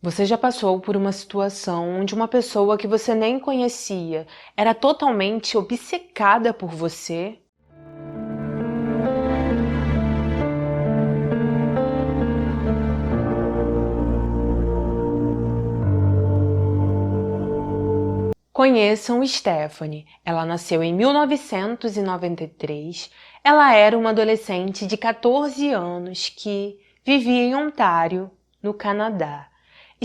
Você já passou por uma situação onde uma pessoa que você nem conhecia era totalmente obcecada por você? Conheçam Stephanie. Ela nasceu em 1993. Ela era uma adolescente de 14 anos que vivia em Ontário, no Canadá.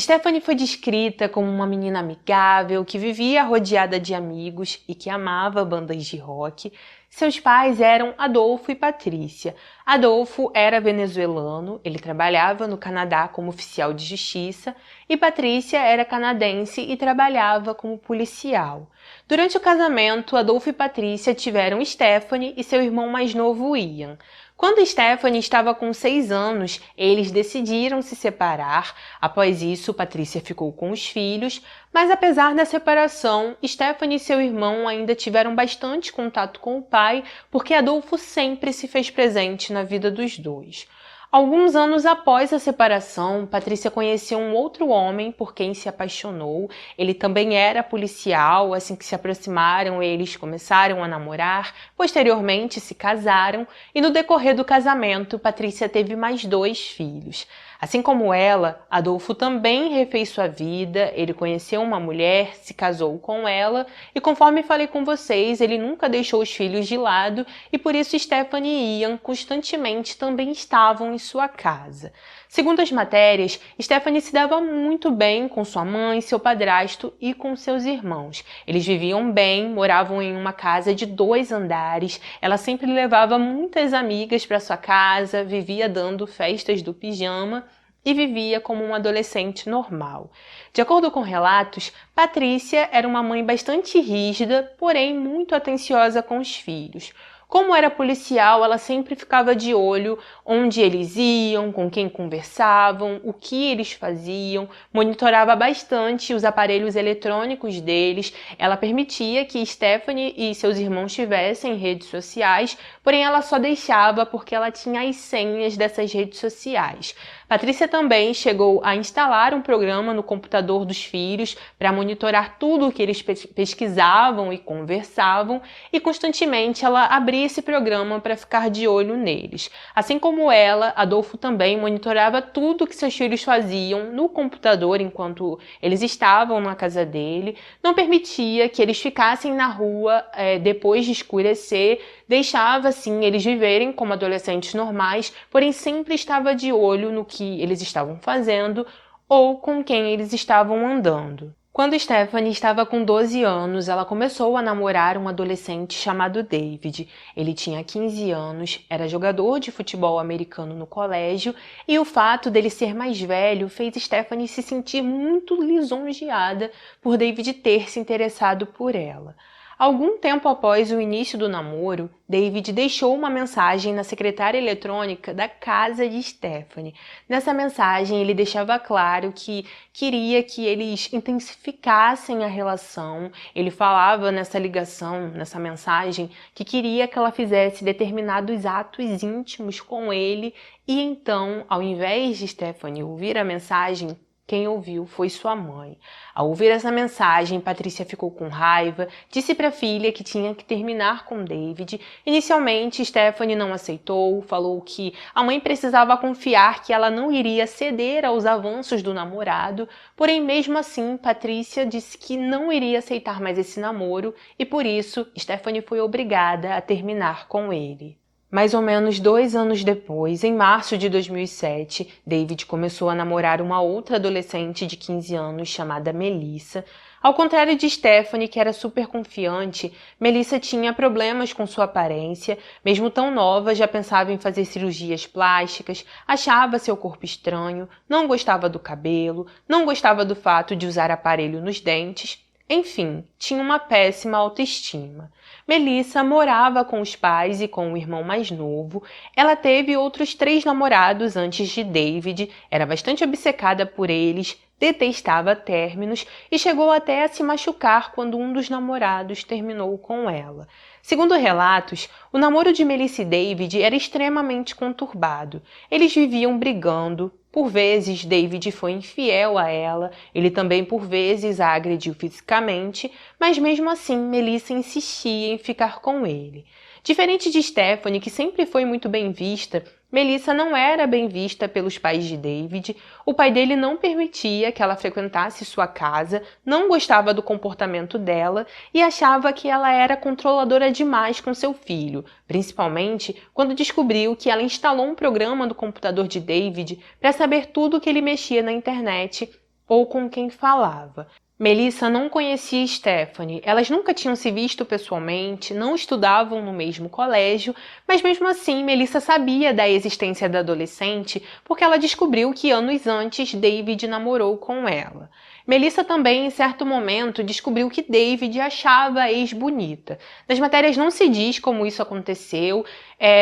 Stephanie foi descrita como uma menina amigável, que vivia rodeada de amigos e que amava bandas de rock. Seus pais eram Adolfo e Patrícia. Adolfo era venezuelano, ele trabalhava no Canadá como oficial de justiça, e Patrícia era canadense e trabalhava como policial. Durante o casamento, Adolfo e Patrícia tiveram Stephanie e seu irmão mais novo, Ian. Quando Stephanie estava com 6 anos, eles decidiram se separar. Após isso, Patrícia ficou com os filhos, mas apesar da separação, Stephanie e seu irmão ainda tiveram bastante contato com o pai, porque Adolfo sempre se fez presente na vida dos dois. Alguns anos após a separação, Patrícia conheceu um outro homem por quem se apaixonou. Ele também era policial. Assim que se aproximaram, eles começaram a namorar. Posteriormente, se casaram e no decorrer do casamento, Patrícia teve mais 2 filhos. Assim como ela, Adolfo também refez sua vida. Ele conheceu uma mulher, se casou com ela e, conforme falei com vocês, ele nunca deixou os filhos de lado e por isso Stephanie e Ian constantemente também estavam em sua casa. Segundo as matérias, Stephanie se dava muito bem com sua mãe, seu padrasto e com seus irmãos. Eles viviam bem, moravam em uma casa de 2 andares. Ela sempre levava muitas amigas para sua casa, vivia dando festas do pijama e vivia como uma adolescente normal. De acordo com relatos, Patrícia era uma mãe bastante rígida, porém muito atenciosa com os filhos. Como era policial, ela sempre ficava de olho onde eles iam, com quem conversavam, o que eles faziam, monitorava bastante os aparelhos eletrônicos deles. Ela permitia que Stephanie e seus irmãos tivessem redes sociais, porém ela só deixava porque ela tinha as senhas dessas redes sociais. Patrícia também chegou a instalar um programa no computador dos filhos para monitorar tudo o que eles pesquisavam e conversavam, e constantemente ela abria esse programa para ficar de olho neles. Assim como ela, Adolfo também monitorava tudo que seus filhos faziam no computador enquanto eles estavam na casa dele, não permitia que eles ficassem na rua depois de escurecer, deixava assim eles viverem como adolescentes normais, porém sempre estava de olho no que eles estavam fazendo ou com quem eles estavam andando. Quando Stephanie estava com 12 anos, ela começou a namorar um adolescente chamado David. Ele tinha 15 anos, era jogador de futebol americano no colégio e o fato dele ser mais velho fez Stephanie se sentir muito lisonjeada por David ter se interessado por ela. Algum tempo após o início do namoro, David deixou uma mensagem na secretária eletrônica da casa de Stephanie. Nessa mensagem, ele deixava claro que queria que eles intensificassem a relação. Ele falava nessa ligação, nessa mensagem, que queria que ela fizesse determinados atos íntimos com ele e então, ao invés de Stephanie ouvir a mensagem, quem ouviu foi sua mãe. Ao ouvir essa mensagem, Patrícia ficou com raiva, disse para a filha que tinha que terminar com David. Inicialmente, Stephanie não aceitou, falou que a mãe precisava confiar que ela não iria ceder aos avanços do namorado, porém mesmo assim, Patrícia disse que não iria aceitar mais esse namoro e por isso, Stephanie foi obrigada a terminar com ele. Mais ou menos 2 anos depois, em março de 2007, David começou a namorar uma outra adolescente de 15 anos chamada Melissa. Ao contrário de Stephanie, que era super confiante, Melissa tinha problemas com sua aparência. Mesmo tão nova, já pensava em fazer cirurgias plásticas, achava seu corpo estranho, não gostava do cabelo, não gostava do fato de usar aparelho nos dentes. Enfim, tinha uma péssima autoestima. Melissa morava com os pais e com o irmão mais novo. Ela teve outros 3 namorados antes de David, era bastante obcecada por eles, detestava términos e chegou até a se machucar quando um dos namorados terminou com ela. Segundo relatos, o namoro de Melissa e David era extremamente conturbado. Eles viviam brigando, Por vezes, David foi infiel a ela, ele também por vezes a agrediu fisicamente, mas mesmo assim, Melissa insistia em ficar com ele. Diferente de Stephanie, que sempre foi muito bem vista, Melissa não era bem vista pelos pais de David. O pai dele não permitia que ela frequentasse sua casa, não gostava do comportamento dela e achava que ela era controladora demais com seu filho, principalmente quando descobriu que ela instalou um programa no computador de David para saber tudo que ele mexia na internet ou com quem falava. Melissa não conhecia Stephanie, elas nunca tinham se visto pessoalmente, não estudavam no mesmo colégio, mas mesmo assim Melissa sabia da existência da adolescente porque ela descobriu que anos antes David namorou com ela. Melissa também, em certo momento, descobriu que David achava a ex bonita. Nas matérias não se diz como isso aconteceu,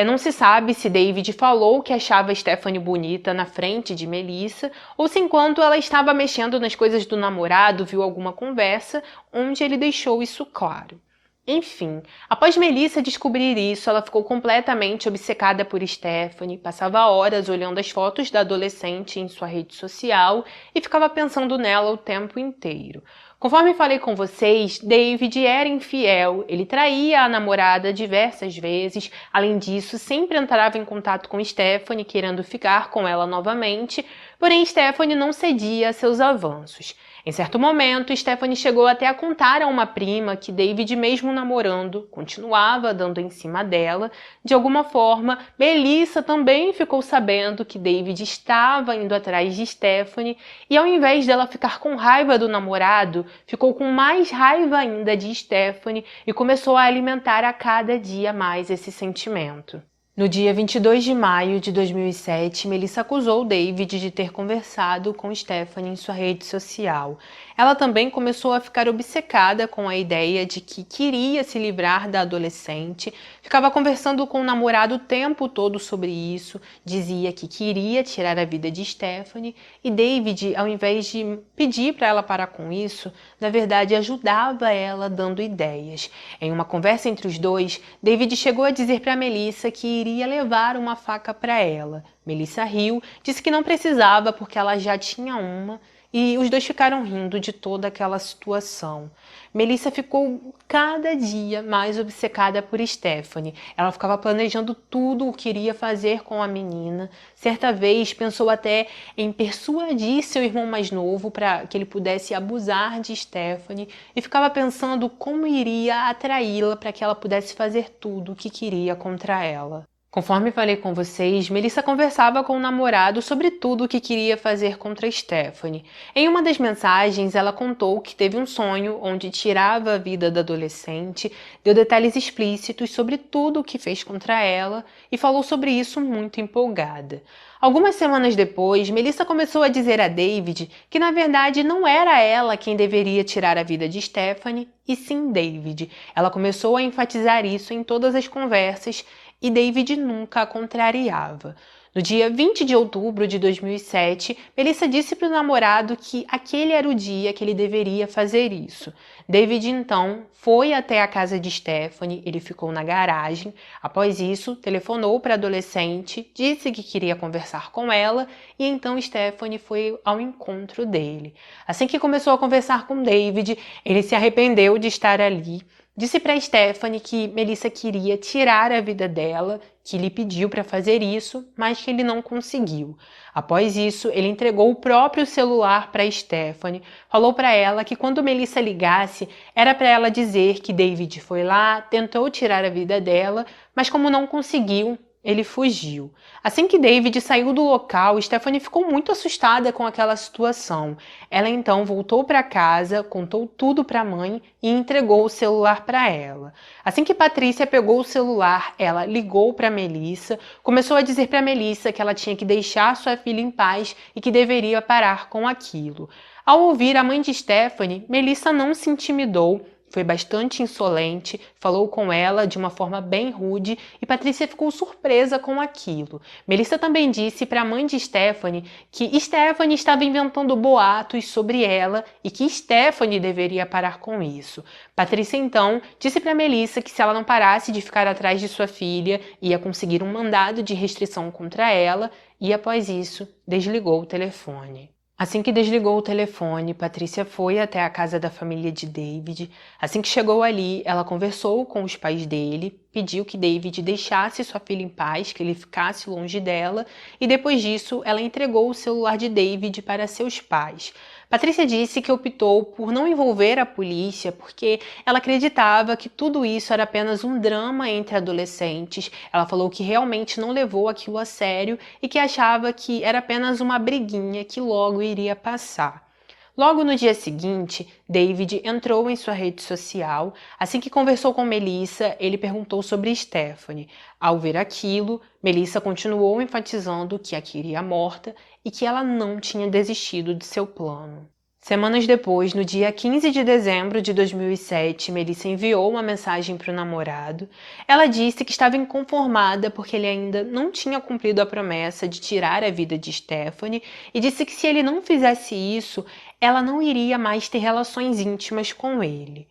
não se sabe se David falou que achava Stephanie bonita na frente de Melissa, ou se enquanto ela estava mexendo nas coisas do namorado, viu alguma conversa onde ele deixou isso claro. Enfim, após Melissa descobrir isso, ela ficou completamente obcecada por Stephanie, passava horas olhando as fotos da adolescente em sua rede social e ficava pensando nela o tempo inteiro. Conforme falei com vocês, David era infiel, ele traía a namorada diversas vezes, além disso, sempre entrava em contato com Stephanie, querendo ficar com ela novamente, porém Stephanie não cedia a seus avanços. Em certo momento, Stephanie chegou até a contar a uma prima que David, mesmo namorando, continuava dando em cima dela. De alguma forma, Melissa também ficou sabendo que David estava indo atrás de Stephanie e, ao invés dela ficar com raiva do namorado, ficou com mais raiva ainda de Stephanie e começou a alimentar a cada dia mais esse sentimento. No dia 22 de maio de 2007, Melissa acusou David de ter conversado com Stephanie em sua rede social. Ela também começou a ficar obcecada com a ideia de que queria se livrar da adolescente, ficava conversando com o namorado o tempo todo sobre isso, dizia que queria tirar a vida de Stephanie e David, ao invés de pedir para ela parar com isso, na verdade ajudava ela dando ideias. Em uma conversa entre os dois, David chegou a dizer para Melissa que iria levar uma faca para ela. Melissa riu, disse que não precisava porque ela já tinha uma e os dois ficaram rindo de toda aquela situação. Melissa ficou cada dia mais obcecada por Stephanie. Ela ficava planejando tudo o que iria fazer com a menina. Certa vez pensou até em persuadir seu irmão mais novo para que ele pudesse abusar de Stephanie e ficava pensando como iria atraí-la para que ela pudesse fazer tudo o que queria contra ela. Conforme falei com vocês, Melissa conversava com o namorado sobre tudo o que queria fazer contra Stephanie. Em uma das mensagens, ela contou que teve um sonho onde tirava a vida da adolescente, deu detalhes explícitos sobre tudo o que fez contra ela e falou sobre isso muito empolgada. Algumas semanas depois, Melissa começou a dizer a David que na verdade não era ela quem deveria tirar a vida de Stephanie, e sim David. Ela começou a enfatizar isso em todas as conversas e David nunca a contrariava. No dia 20 de outubro de 2007, Melissa disse para o namorado que aquele era o dia que ele deveria fazer isso. David, então, foi até a casa de Stephanie, ele ficou na garagem. Após isso, telefonou para a adolescente, disse que queria conversar com ela e então Stephanie foi ao encontro dele. Assim que começou a conversar com David, ele se arrependeu de estar ali. Disse para Stephanie que Melissa queria tirar a vida dela, que lhe pediu para fazer isso, mas que ele não conseguiu. Após isso, ele entregou o próprio celular para Stephanie, falou para ela que quando Melissa ligasse, era para ela dizer que David foi lá, tentou tirar a vida dela, mas como não conseguiu, ele fugiu. Assim que David saiu do local, Stephanie ficou muito assustada com aquela situação. Ela então voltou para casa, contou tudo para a mãe e entregou o celular para ela. Assim que Patrícia pegou o celular, ela ligou para Melissa, começou a dizer para Melissa que ela tinha que deixar sua filha em paz e que deveria parar com aquilo. Ao ouvir a mãe de Stephanie, Melissa não se intimidou, foi bastante insolente, falou com ela de uma forma bem rude e Patrícia ficou surpresa com aquilo. Melissa também disse para a mãe de Stephanie que Stephanie estava inventando boatos sobre ela e que Stephanie deveria parar com isso. Patrícia então disse para Melissa que se ela não parasse de ficar atrás de sua filha, ia conseguir um mandado de restrição contra ela e após isso desligou o telefone. Assim que desligou o telefone, Patrícia foi até a casa da família de David. Assim que chegou ali, ela conversou com os pais dele, pediu que David deixasse sua filha em paz, que ele ficasse longe dela, e depois disso, ela entregou o celular de David para seus pais. Patrícia disse que optou por não envolver a polícia porque ela acreditava que tudo isso era apenas um drama entre adolescentes. Ela falou que realmente não levou aquilo a sério e que achava que era apenas uma briguinha que logo iria passar. Logo no dia seguinte, David entrou em sua rede social. Assim que conversou com Melissa, ele perguntou sobre Stephanie. Ao ver aquilo, Melissa continuou enfatizando que a queria morta e que ela não tinha desistido de seu plano. Semanas depois, no dia 15 de dezembro de 2007, Melissa enviou uma mensagem para o namorado. Ela disse que estava inconformada porque ele ainda não tinha cumprido a promessa de tirar a vida de Stephanie e disse que se ele não fizesse isso, ela não iria mais ter relações íntimas com ele.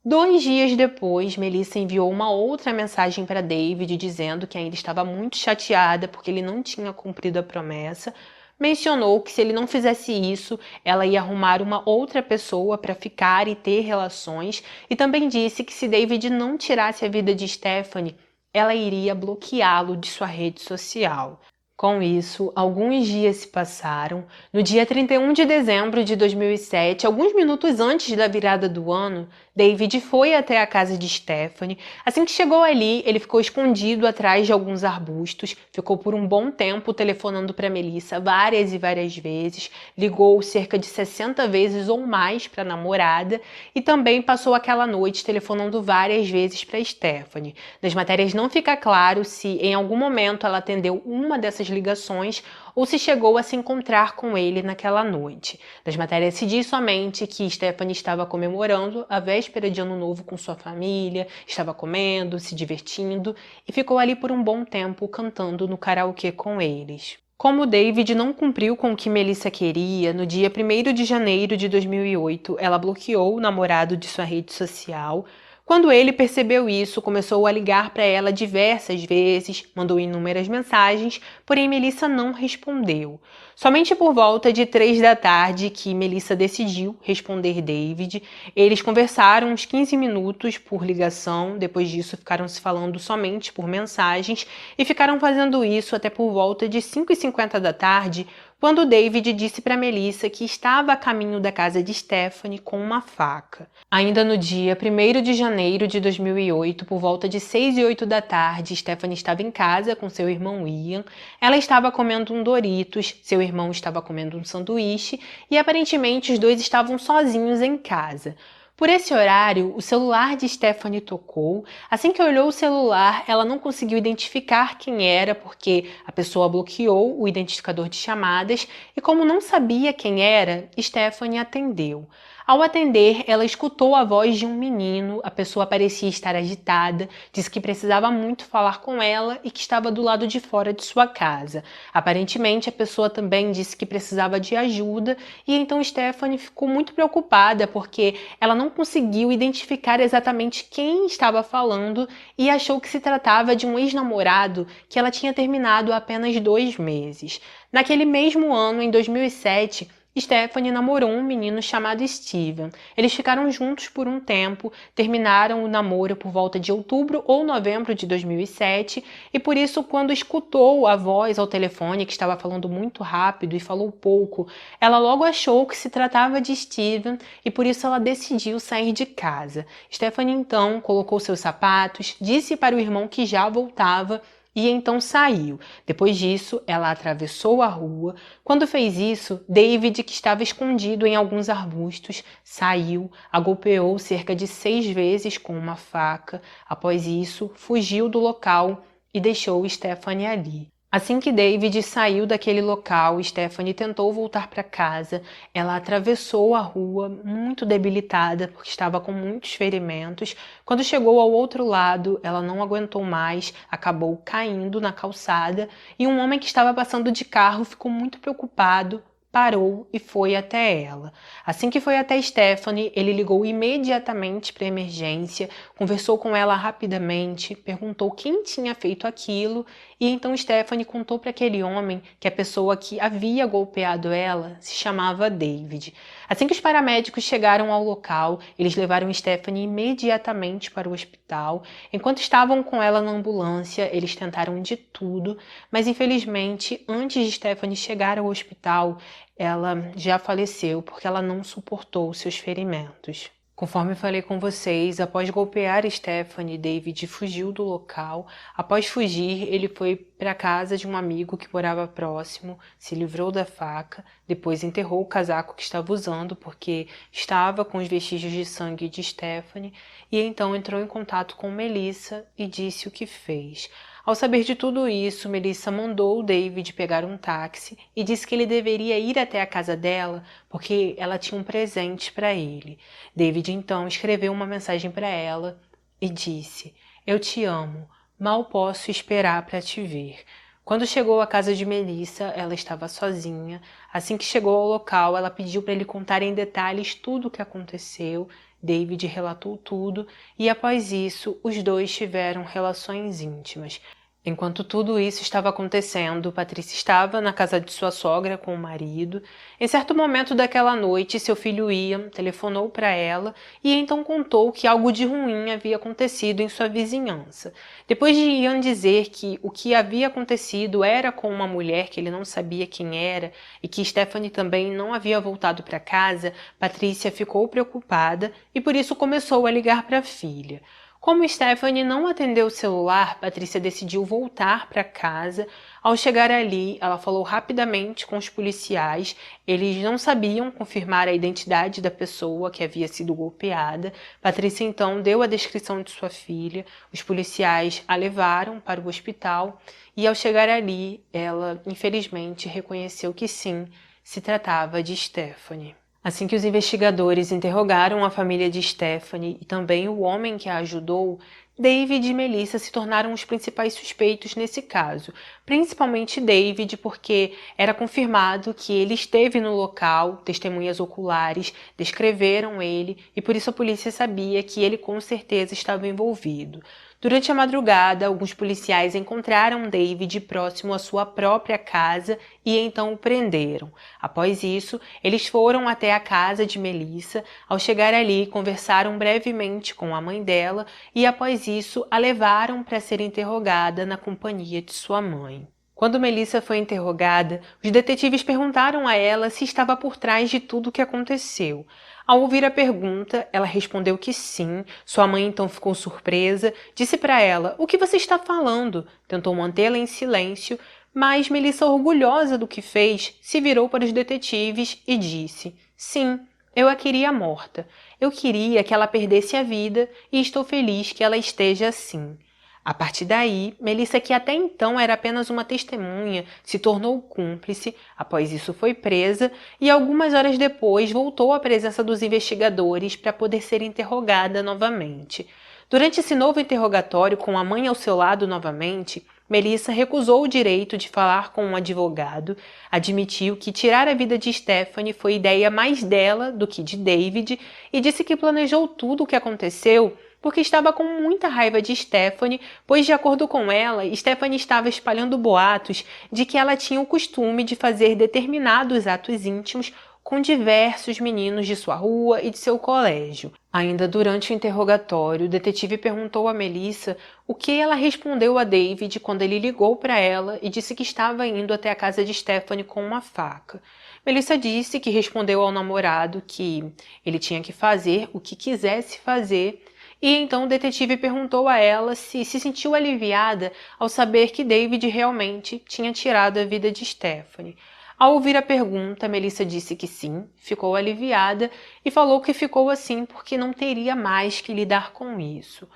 2 dias depois, Melissa enviou uma outra mensagem para David dizendo que ainda estava muito chateada porque ele não tinha cumprido a promessa. Mencionou que se ele não fizesse isso, ela ia arrumar uma outra pessoa para ficar e ter relações, e também disse que se David não tirasse a vida de Stephanie, ela iria bloqueá-lo de sua rede social. Com isso, alguns dias se passaram. No dia 31 de dezembro de 2007, alguns minutos antes da virada do ano, David foi até a casa de Stephanie. Assim que chegou ali, ele ficou escondido atrás de alguns arbustos, ficou por um bom tempo telefonando para Melissa várias e várias vezes, ligou cerca de 60 vezes ou mais para a namorada e também passou aquela noite telefonando várias vezes para Stephanie. Nas matérias não fica claro se em algum momento ela atendeu uma dessas ligações ou se chegou a se encontrar com ele naquela noite. Das matérias se diz somente que Stephanie estava comemorando a véspera de Ano Novo com sua família, estava comendo, se divertindo e ficou ali por um bom tempo cantando no karaokê com eles. Como David não cumpriu com o que Melissa queria, no dia 1º de janeiro de 2008, ela bloqueou o namorado de sua rede social. Quando ele percebeu isso, começou a ligar para ela diversas vezes, mandou inúmeras mensagens, porém Melissa não respondeu. Somente por volta de 3 da tarde que Melissa decidiu responder David. Eles conversaram uns 15 minutos por ligação, depois disso ficaram se falando somente por mensagens e ficaram fazendo isso até por volta de 5h50 da tarde, quando David disse para Melissa que estava a caminho da casa de Stephanie com uma faca. Ainda no dia 1º de janeiro de 2008, por volta de 6h08 da tarde, Stephanie estava em casa com seu irmão Ian. Ela estava comendo um Doritos, seu irmão estava comendo um sanduíche e aparentemente os dois estavam sozinhos em casa. Por esse horário, o celular de Stephanie tocou. Assim que olhou o celular, ela não conseguiu identificar quem era porque a pessoa bloqueou o identificador de chamadas e como não sabia quem era, Stephanie atendeu. Ao atender, ela escutou a voz de um menino, a pessoa parecia estar agitada, disse que precisava muito falar com ela e que estava do lado de fora de sua casa. Aparentemente, a pessoa também disse que precisava de ajuda e então Stephanie ficou muito preocupada porque ela não conseguiu identificar exatamente quem estava falando e achou que se tratava de um ex-namorado que ela tinha terminado há apenas 2 meses. Naquele mesmo ano, em 2007, Stephanie namorou um menino chamado Steven. Eles ficaram juntos por um tempo, terminaram o namoro por volta de outubro ou novembro de 2007 e por isso quando escutou a voz ao telefone que estava falando muito rápido e falou pouco, ela logo achou que se tratava de Steven e por isso ela decidiu sair de casa. Stephanie então colocou seus sapatos, disse para o irmão que já voltava e então saiu. Depois disso, ela atravessou a rua. Quando fez isso, David, que estava escondido em alguns arbustos, saiu, a golpeou cerca de 6 vezes com uma faca. Após isso, fugiu do local e deixou Stephanie ali. Assim que David saiu daquele local, Stephanie tentou voltar para casa. Ela atravessou a rua, muito debilitada, porque estava com muitos ferimentos. Quando chegou ao outro lado, ela não aguentou mais, acabou caindo na calçada e um homem que estava passando de carro ficou muito preocupado. Parou e foi até ela. Assim que foi até Stephanie, ele ligou imediatamente para a emergência, conversou com ela rapidamente, perguntou quem tinha feito aquilo e então Stephanie contou para aquele homem que a pessoa que havia golpeado ela se chamava David. Assim que os paramédicos chegaram ao local, eles levaram Stephanie imediatamente para o hospital. Enquanto estavam com ela na ambulância, eles tentaram de tudo, mas infelizmente, antes de Stephanie chegar ao hospital, ela já faleceu porque ela não suportou seus ferimentos. Conforme falei com vocês, após golpear Stephanie, David fugiu do local. Após fugir, ele foi para a casa de um amigo que morava próximo, se livrou da faca, depois enterrou o casaco que estava usando porque estava com os vestígios de sangue de Stephanie e então entrou em contato com Melissa e disse o que fez. Ao saber de tudo isso, Melissa mandou o David pegar um táxi e disse que ele deveria ir até a casa dela porque ela tinha um presente para ele. David então escreveu uma mensagem para ela e disse: "Eu te amo, mal posso esperar para te ver." Quando chegou à casa de Melissa, ela estava sozinha. Assim que chegou ao local, ela pediu para ele contar em detalhes tudo o que aconteceu. David relatou tudo e após isso, os dois tiveram relações íntimas. Enquanto tudo isso estava acontecendo, Patrícia estava na casa de sua sogra com o marido. Em certo momento daquela noite, seu filho Ian telefonou para ela e então contou que algo de ruim havia acontecido em sua vizinhança. Depois de Ian dizer que o que havia acontecido era com uma mulher que ele não sabia quem era e que Stephanie também não havia voltado para casa, Patrícia ficou preocupada e por isso começou a ligar para a filha. Como Stephanie não atendeu o celular, Patrícia decidiu voltar para casa. Ao chegar ali, ela falou rapidamente com os policiais. Eles não sabiam confirmar a identidade da pessoa que havia sido golpeada. Patrícia então deu a descrição de sua filha. Os policiais a levaram para o hospital e ao chegar ali, ela infelizmente reconheceu que sim, se tratava de Stephanie. Assim que os investigadores interrogaram a família de Stephanie e também o homem que a ajudou, David e Melissa se tornaram os principais suspeitos nesse caso, principalmente David porque era confirmado que ele esteve no local, testemunhas oculares descreveram ele e por isso a polícia sabia que ele com certeza estava envolvido. Durante a madrugada, alguns policiais encontraram David próximo à sua própria casa e então o prenderam. Após isso, eles foram até a casa de Melissa. Ao chegar ali, conversaram brevemente com a mãe dela e após isso a levaram para ser interrogada na companhia de sua mãe. Quando Melissa foi interrogada, os detetives perguntaram a ela se estava por trás de tudo o que aconteceu. Ao ouvir a pergunta, ela respondeu que sim. Sua mãe então ficou surpresa, disse para ela: "O que você está falando?" Tentou mantê-la em silêncio, mas Melissa, orgulhosa do que fez, se virou para os detetives e disse: "Sim, eu a queria morta. Eu queria que ela perdesse a vida e estou feliz que ela esteja assim." A partir daí, Melissa, que até então era apenas uma testemunha, se tornou cúmplice, após isso foi presa e algumas horas depois voltou à presença dos investigadores para poder ser interrogada novamente. Durante esse novo interrogatório, com a mãe ao seu lado novamente, Melissa recusou o direito de falar com um advogado, admitiu que tirar a vida de Stephanie foi ideia mais dela do que de David e disse que planejou tudo o que aconteceu porque estava com muita raiva de Stephanie, pois, de acordo com ela, Stephanie estava espalhando boatos de que ela tinha o costume de fazer determinados atos íntimos com diversos meninos de sua rua e de seu colégio. Ainda durante o interrogatório, o detetive perguntou a Melissa o que ela respondeu a David quando ele ligou para ela e disse que estava indo até a casa de Stephanie com uma faca. Melissa disse que respondeu ao namorado que ele tinha que fazer o que quisesse fazer. E então o detetive perguntou a ela se sentiu aliviada ao saber que David realmente tinha tirado a vida de Stephanie. Ao ouvir a pergunta, Melissa disse que sim, ficou aliviada e falou que ficou assim porque não teria mais que lidar com isso.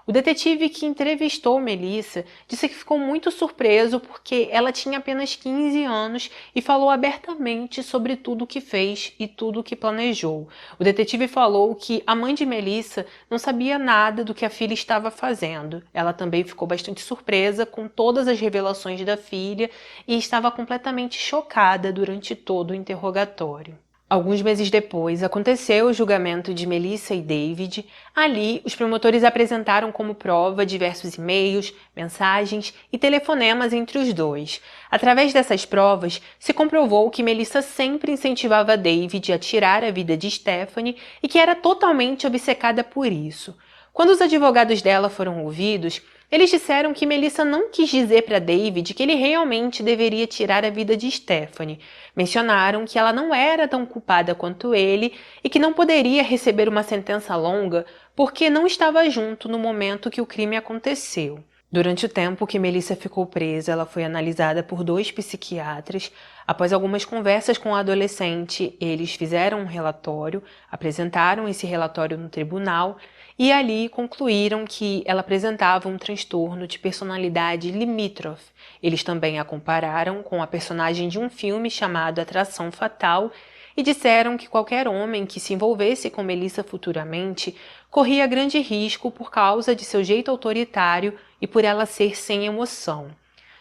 O detetive que entrevistou Melissa disse que ficou muito surpreso porque ela tinha apenas 15 anos e falou abertamente sobre tudo o que fez e tudo o que planejou. O detetive falou que a mãe de Melissa não sabia nada do que a filha estava fazendo. Ela também ficou bastante surpresa com todas as revelações da filha e estava completamente chocada durante todo o interrogatório. Alguns meses depois, aconteceu o julgamento de Melissa e David. Ali, os promotores apresentaram como prova diversos e-mails, mensagens e telefonemas entre os dois. Através dessas provas, se comprovou que Melissa sempre incentivava David a tirar a vida de Stephanie e que era totalmente obcecada por isso. Quando os advogados dela foram ouvidos, eles disseram que Melissa não quis dizer para David que ele realmente deveria tirar a vida de Stephanie. Mencionaram que ela não era tão culpada quanto ele e que não poderia receber uma sentença longa porque não estava junto no momento que o crime aconteceu. Durante o tempo que Melissa ficou presa, ela foi analisada por 2 psiquiatras. Após algumas conversas com a adolescente, eles fizeram um relatório, apresentaram esse relatório no tribunal e ali concluíram que ela apresentava um transtorno de personalidade limítrofe. Eles também a compararam com a personagem de um filme chamado Atração Fatal e disseram que qualquer homem que se envolvesse com Melissa futuramente corria grande risco por causa de seu jeito autoritário e por ela ser sem emoção.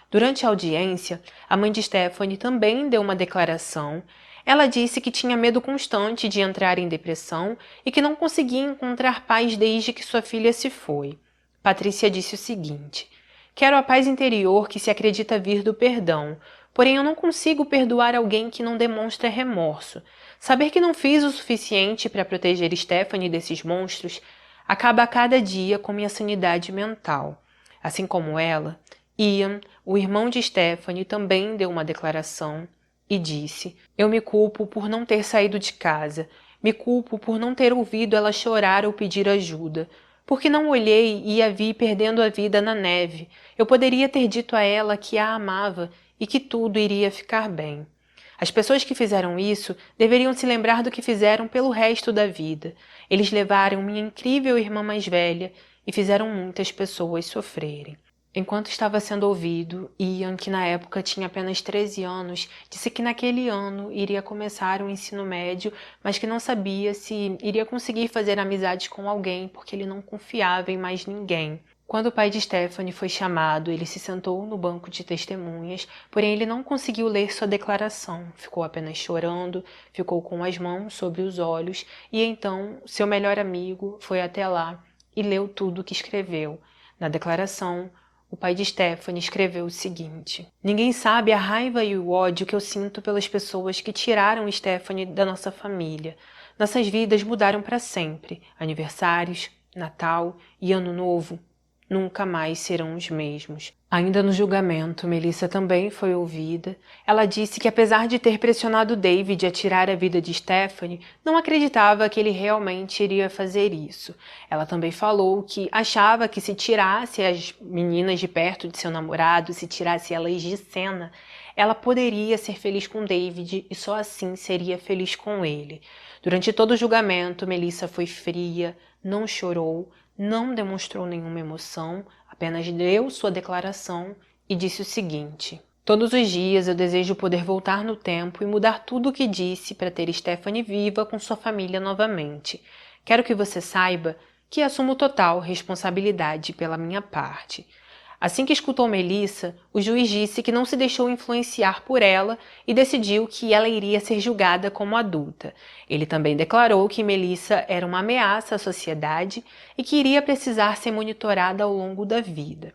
Durante a audiência, a mãe de Stephanie também deu uma declaração. Ela disse que tinha medo constante de entrar em depressão e que não conseguia encontrar paz desde que sua filha se foi. Patrícia disse o seguinte: "Quero a paz interior que se acredita vir do perdão, porém eu não consigo perdoar alguém que não demonstra remorso. Saber que não fiz o suficiente para proteger Stephanie desses monstros acaba a cada dia com minha sanidade mental." Assim como ela, Ian, o irmão de Stephanie, também deu uma declaração e disse: "Eu me culpo por não ter saído de casa, me culpo por não ter ouvido ela chorar ou pedir ajuda, porque não olhei e a vi perdendo a vida na neve. Eu poderia ter dito a ela que a amava e que tudo iria ficar bem. As pessoas que fizeram isso deveriam se lembrar do que fizeram pelo resto da vida. Eles levaram minha incrível irmã mais velha e fizeram muitas pessoas sofrerem." Enquanto estava sendo ouvido, Ian, que na época tinha apenas 13 anos, disse que naquele ano iria começar o ensino médio, mas que não sabia se iria conseguir fazer amizades com alguém porque ele não confiava em mais ninguém. Quando o pai de Stephanie foi chamado, ele se sentou no banco de testemunhas, porém ele não conseguiu ler sua declaração. Ficou apenas chorando, ficou com as mãos sobre os olhos e então seu melhor amigo foi até lá e leu tudo o que escreveu. Na declaração, o pai de Stephanie escreveu o seguinte: "Ninguém sabe a raiva e o ódio que eu sinto pelas pessoas que tiraram Stephanie da nossa família. Nossas vidas mudaram para sempre. Aniversários, Natal e Ano Novo nunca mais serão os mesmos." Ainda no julgamento, Melissa também foi ouvida. Ela disse que apesar de ter pressionado David a tirar a vida de Stephanie, não acreditava que ele realmente iria fazer isso. Ela também falou que achava que se tirasse as meninas de perto de seu namorado, se tirasse elas de cena, ela poderia ser feliz com David e só assim seria feliz com ele. Durante todo o julgamento, Melissa foi fria, não chorou, não demonstrou nenhuma emoção, apenas deu sua declaração e disse o seguinte: "Todos os dias eu desejo poder voltar no tempo e mudar tudo o que disse para ter Stephanie viva com sua família novamente. Quero que você saiba que assumo total responsabilidade pela minha parte." Assim que escutou Melissa, o juiz disse que não se deixou influenciar por ela e decidiu que ela iria ser julgada como adulta. Ele também declarou que Melissa era uma ameaça à sociedade e que iria precisar ser monitorada ao longo da vida.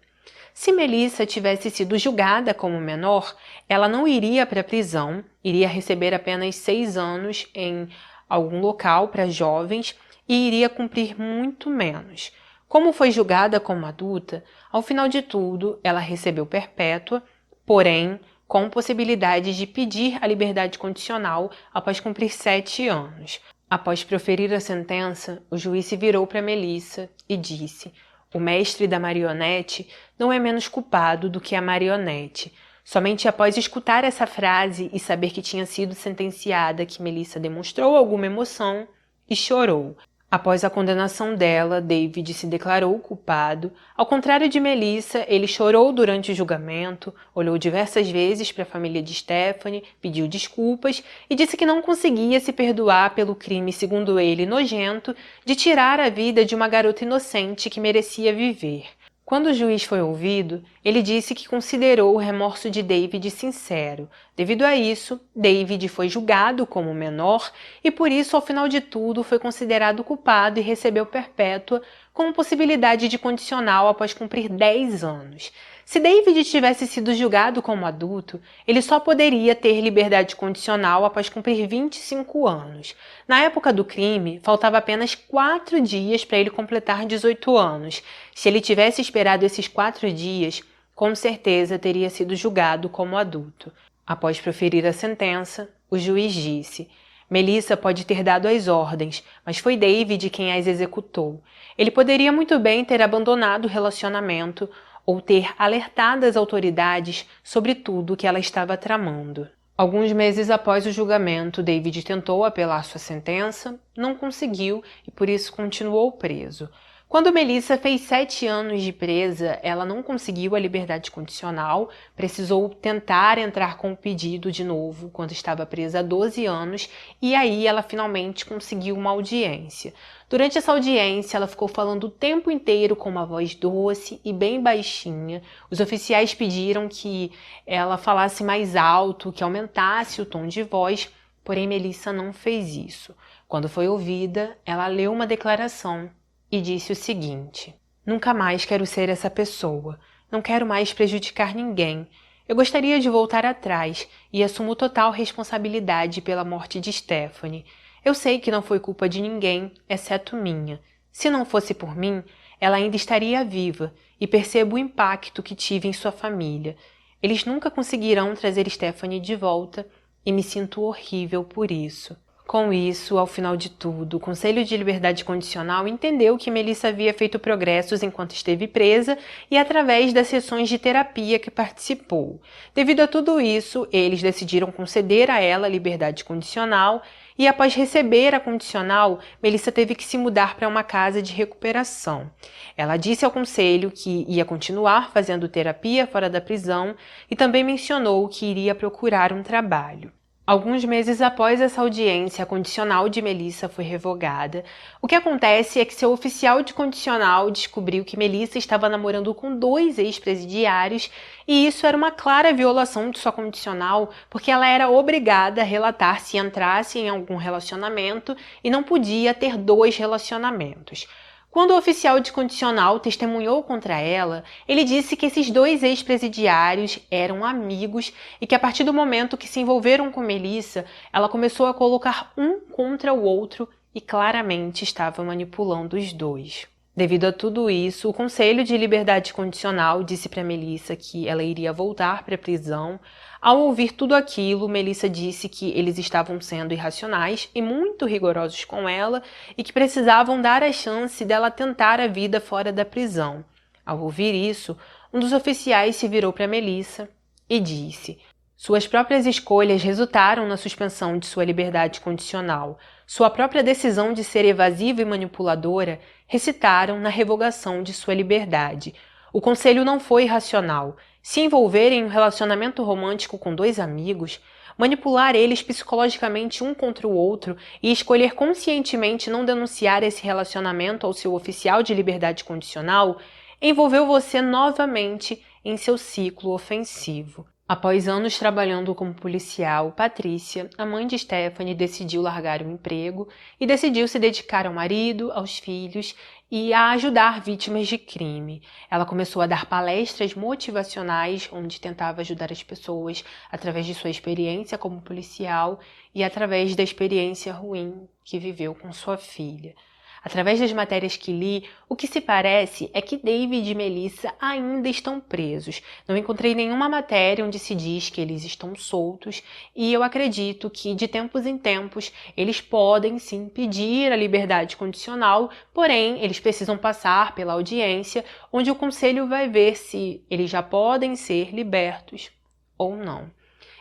Se Melissa tivesse sido julgada como menor, ela não iria para a prisão, iria receber apenas 6 anos em algum local para jovens e iria cumprir muito menos. Como foi julgada como adulta, ao final de tudo, ela recebeu perpétua, porém, com possibilidade de pedir a liberdade condicional após cumprir 7 anos. Após proferir a sentença, o juiz se virou para Melissa e disse: "O mestre da marionete não é menos culpado do que a marionete." Somente após escutar essa frase e saber que tinha sido sentenciada que Melissa demonstrou alguma emoção e chorou. Após a condenação dela, David se declarou culpado. Ao contrário de Melissa, ele chorou durante o julgamento, olhou diversas vezes para a família de Stephanie, pediu desculpas e disse que não conseguia se perdoar pelo crime, segundo ele, nojento, de tirar a vida de uma garota inocente que merecia viver. Quando o juiz foi ouvido, ele disse que considerou o remorso de David sincero. Devido a isso, David foi julgado como menor e, por isso, ao final de tudo, foi considerado culpado e recebeu perpétua com possibilidade de condicional após cumprir 10 anos. Se David tivesse sido julgado como adulto, ele só poderia ter liberdade condicional após cumprir 25 anos. Na época do crime, faltava apenas 4 dias para ele completar 18 anos. Se ele tivesse esperado esses 4 dias, com certeza teria sido julgado como adulto. Após proferir a sentença, o juiz disse: Melissa pode ter dado as ordens, mas foi David quem as executou. Ele poderia muito bem ter abandonado o relacionamento ou ter alertado as autoridades sobre tudo o que ela estava tramando. Alguns meses após o julgamento, David tentou apelar sua sentença, não conseguiu e por isso continuou preso. Quando Melissa fez 7 anos de presa, ela não conseguiu a liberdade condicional, precisou tentar entrar com o pedido de novo quando estava presa há 12 anos e aí ela finalmente conseguiu uma audiência. Durante essa audiência, ela ficou falando o tempo inteiro com uma voz doce e bem baixinha. Os oficiais pediram que ela falasse mais alto, que aumentasse o tom de voz, porém Melissa não fez isso. Quando foi ouvida, ela leu uma declaração e disse o seguinte: Nunca mais quero ser essa pessoa. Não quero mais prejudicar ninguém. Eu gostaria de voltar atrás e assumo total responsabilidade pela morte de Stephanie. Eu sei que não foi culpa de ninguém, exceto minha. Se não fosse por mim, ela ainda estaria viva e percebo o impacto que tive em sua família. Eles nunca conseguirão trazer Stephanie de volta e me sinto horrível por isso. Com isso, ao final de tudo, o Conselho de Liberdade Condicional entendeu que Melissa havia feito progressos enquanto esteve presa e através das sessões de terapia que participou. Devido a tudo isso, eles decidiram conceder a ela liberdade condicional e, após receber a condicional, Melissa teve que se mudar para uma casa de recuperação. Ela disse ao Conselho que ia continuar fazendo terapia fora da prisão e também mencionou que iria procurar um trabalho. Alguns meses após essa audiência, a condicional de Melissa foi revogada. O que acontece é que seu oficial de condicional descobriu que Melissa estava namorando com 2 ex-presidiários e isso era uma clara violação de sua condicional, porque ela era obrigada a relatar se entrasse em algum relacionamento e não podia ter 2 relacionamentos. Quando o oficial de condicional testemunhou contra ela, ele disse que esses 2 ex-presidiários eram amigos e que a partir do momento que se envolveram com Melissa, ela começou a colocar um contra o outro e claramente estava manipulando os 2. Devido a tudo isso, o Conselho de Liberdade Condicional disse para Melissa que ela iria voltar para a prisão. Ao ouvir tudo aquilo, Melissa disse que eles estavam sendo irracionais e muito rigorosos com ela e que precisavam dar a chance dela tentar a vida fora da prisão. Ao ouvir isso, um dos oficiais se virou para Melissa e disse: Suas próprias escolhas resultaram na suspensão de sua liberdade condicional. Sua própria decisão de ser evasiva e manipuladora recitaram na revogação de sua liberdade. O conselho não foi irracional. Se envolver em um relacionamento romântico com 2 amigos, manipular eles psicologicamente um contra o outro e escolher conscientemente não denunciar esse relacionamento ao seu oficial de liberdade condicional, envolveu você novamente em seu ciclo ofensivo. Após anos trabalhando como policial, Patrícia, a mãe de Stephanie, decidiu largar o emprego e decidiu se dedicar ao marido, aos filhos e a ajudar vítimas de crime. Ela começou a dar palestras motivacionais, onde tentava ajudar as pessoas através de sua experiência como policial e através da experiência ruim que viveu com sua filha. Através das matérias que li, o que se parece é que David e Melissa ainda estão presos. Não encontrei nenhuma matéria onde se diz que eles estão soltos e eu acredito que, de tempos em tempos, eles podem sim pedir a liberdade condicional, porém, eles precisam passar pela audiência, onde o conselho vai ver se eles já podem ser libertos ou não.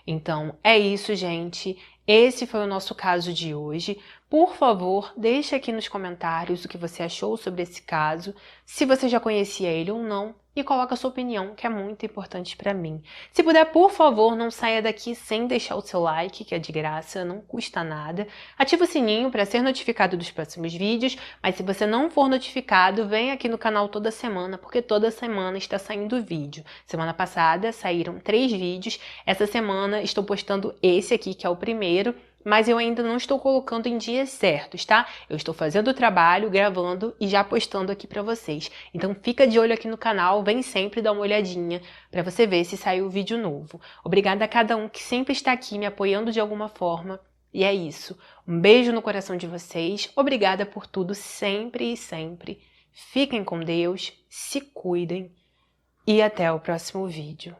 Então, é isso, gente. Esse foi o nosso caso de hoje. Por favor, deixe aqui nos comentários o que você achou sobre esse caso, se você já conhecia ele ou não, e coloca a sua opinião, que é muito importante para mim. Se puder, por favor, não saia daqui sem deixar o seu like, que é de graça, não custa nada. Ativa o sininho para ser notificado dos próximos vídeos, mas se você não for notificado, vem aqui no canal toda semana, porque toda semana está saindo vídeo. Semana passada saíram 3 vídeos, essa semana estou postando esse aqui, que é o primeiro, mas eu ainda não estou colocando em dias certos, tá? Eu estou fazendo o trabalho, gravando e já postando aqui para vocês. Então fica de olho aqui no canal, vem sempre dar uma olhadinha para você ver se saiu o vídeo novo. Obrigada a cada um que sempre está aqui me apoiando de alguma forma. E é isso. Um beijo no coração de vocês. Obrigada por tudo sempre e sempre. Fiquem com Deus, se cuidem e até o próximo vídeo.